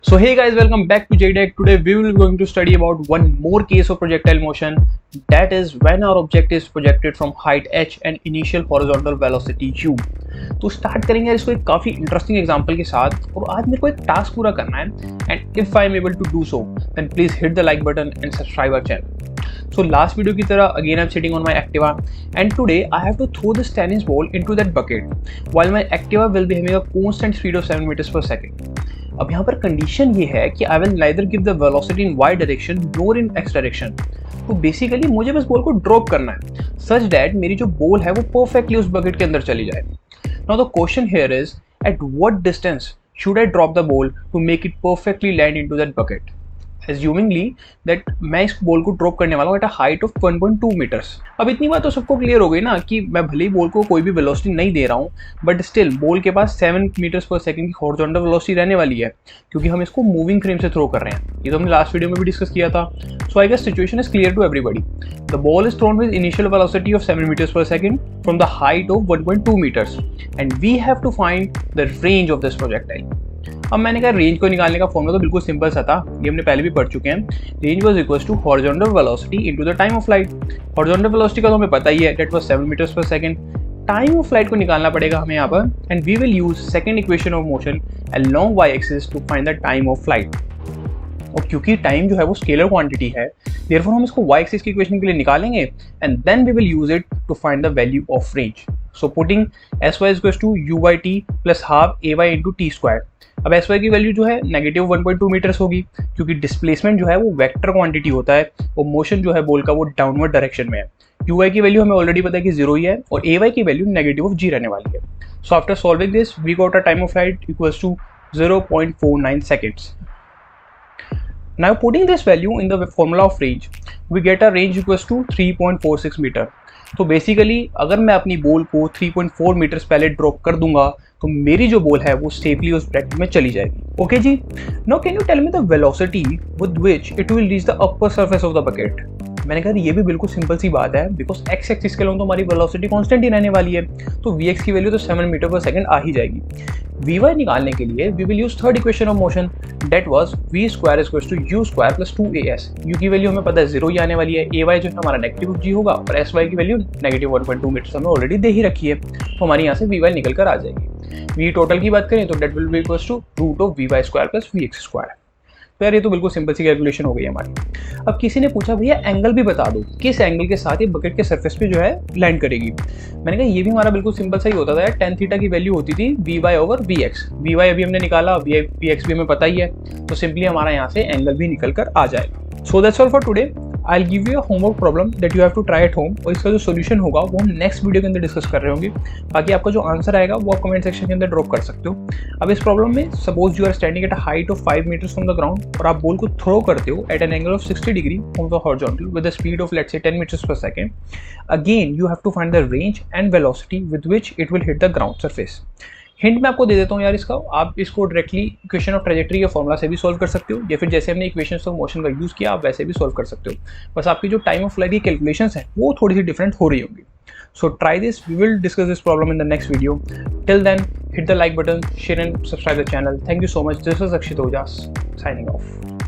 So hey guys, welcome back to JDEC. Today we will be going to study about one more case of projectile motion, that is when our object is projected from height h and initial horizontal velocity u. तो start करेंगे इसको एक काफ़ी interesting example के साथ और आज मेरे को एक टास्क पूरा करना है and if I am able to do so then please hit the like button and subscribe our channel. So last video की तरह again I'm sitting on my Activa and today I have to throw this tennis ball into that bucket while my Activa will be having a constant speed of 7 meters per second. अब यहाँ पर condition ये है कि I will neither give the velocity in y direction nor in x direction. तो basically मुझे बस ball को ड्रॉप करना है such that मेरी जो बॉल है वो परफेक्टली उस बकेट के अंदर चली जाए. Now the question here is at what distance should I drop the ball to make it perfectly land into that bucket? Assumingly that मैं इस बॉल को ड्रॉप करने वाला हूँ at a height of 1.2 metres. अब इतनी बात तो सबको क्लियर हो गई ना कि मैं भले ही बॉल को कोई भी वेलोसिटी नहीं दे रहा हूँ बट स्टिल बॉल के पास 7 मीटर्स पर सेकंड की हॉरिजॉन्टल वेलोसिटी रहने वाली है क्योंकि हम इसको मूविंग फ्रेम से थ्रो कर रहे हैं. ये तो हमने लास्ट वीडियो में भी डिस्कस किया था. So I guess situation is clear to everybody. The ball is thrown with initial velocity of 7 metres पर second from the height of 1.2 metres and we have to find the range of this projectile. अब मैंने कहा range को निकालने का formula तो बिल्कुल simple सा था, ये हमने पहले भी पढ़ चुके हैं. Range was equals to horizontal velocity into the time of flight. Horizontal velocity का तो हमें पता ही है, दैट वाज 7 मीटर्स पर सेकंड. टाइम ऑफ फ्लाइट को निकालना पड़ेगा हमें यहाँ पर and we will use second equation of motion along y axis to find the time of flight. और क्योंकि टाइम जो है वो स्केलर क्वांटिटी है देयरफॉर हम इसको वाई एक्सिस की इक्वेशन के लिए निकालेंगे and then we will use it to find the value of range. So putting s y equals to u by t plus half a y into t square. अब s y की value जो है negative 1.2 metres होगी क्योंकि displacement जो है वो vector quantity होता है और मोशन जो है बॉल का वो डाउनवर्ड डायरेक्शन में है. यू वाई की वैल्यू हमें ऑलरेडी पता है कि 0 ही है और ए वाई की वैल्यू नेगेटिव ऑफ जी रहने वाली है. So after solving this we got a time of flight equals to 0.49 seconds. Now putting this value in the formula of range, we get a range equals to 3.46 metre. तो basically अगर मैं अपनी ball को 3.4 metres पहले drop कर दूंगा तो मेरी जो बॉल है वो सेफली उस ब्रैकेट में चली जाएगी. Okay ji. Now can you tell me the velocity with which it will reach the upper surface of the bucket. मैंने कहा ये भी बिल्कुल सिंपल सी बात है बिकॉज एक्स एक्सिस के लिए तो हमारी वेलोसिटी कांस्टेंट ही रहने वाली है तो वी एक्स की वैल्यू तो 7 मीटर पर सेकंड आ ही जाएगी. वी वाई निकालने के लिए we will use third equation of motion that was v square is equals to u square plus 2as. U की वैल्यू हमें पता है 0 ही आने वाली है. ए वाई जो है हमारा नेगेटिव जी होगा और एस वाई की वैल्यू नेगेटिव 1.2 मीटर हमें ऑलरेडी दे ही रखी है तो हमारी यहाँ से वी वाई निकल कर आ जाएगी. वी टोटल की बात करें तो that will be equals to root of v y square plus v x square. तो यार ये तो बिल्कुल सिंपल सी कैलकुलेशन हो गई हमारी. अब किसी ने पूछा भैया एंगल भी बता दो, किस एंगल के साथ ये बकेट के सरफेस पे जो है लैंड करेगी. मैंने कहा ये भी हमारा बिल्कुल सिंपल सा ही होता था यार. tan थीटा की वैल्यू होती थी v y over v x. V y अभी हमने निकाला, वी एक्स भी हमें पता ही है तो सिंपली हमारा यहाँ से एंगल भी निकल कर आ जाएगा. So that's all for today. I give you a homework problem that you have to try at home और इसका जो सोल्यूशन होगा वो हम नेक्स्ट वीडियो के अंदर डिस्कस कर रहे होंगे. बाकी आपका जो आंसर आएगा वो आप कमेंट सेक्शन के अंदर ड्रॉप कर सकते हो. अब इस प्रॉब्लम में suppose you are standing at a height of 5 metres from the ground और आप बॉल को थ्रो करते हो at an angle of 60 degree from the horizontal with the speed of let's say 10 metres पर second. Again you have to find the range and velocity with which it will hit the ground surface. Hint मैं आपको दे देता हूँ यार इसका. आप इसको डायरेक्टली इक्वेशन ऑफ ट्रेजेक्टरी के फॉर्मुला से भी सॉल्व कर सकते हो या फिर जैसे हमने इक्वेशंस ऑफ मोशन का यूज़ किया आप वैसे भी सॉल्व कर सकते हो. बस आपकी जो टाइम ऑफ फ्लाइट की कैलकुलेशंस हैं वो थोड़ी सी डिफरेंट हो रही होंगी. So try this. We will discuss this problem in the next video. Till then hit the like button, share and subscribe the channel. Thank you so much. This was Akshit Ojha signing of.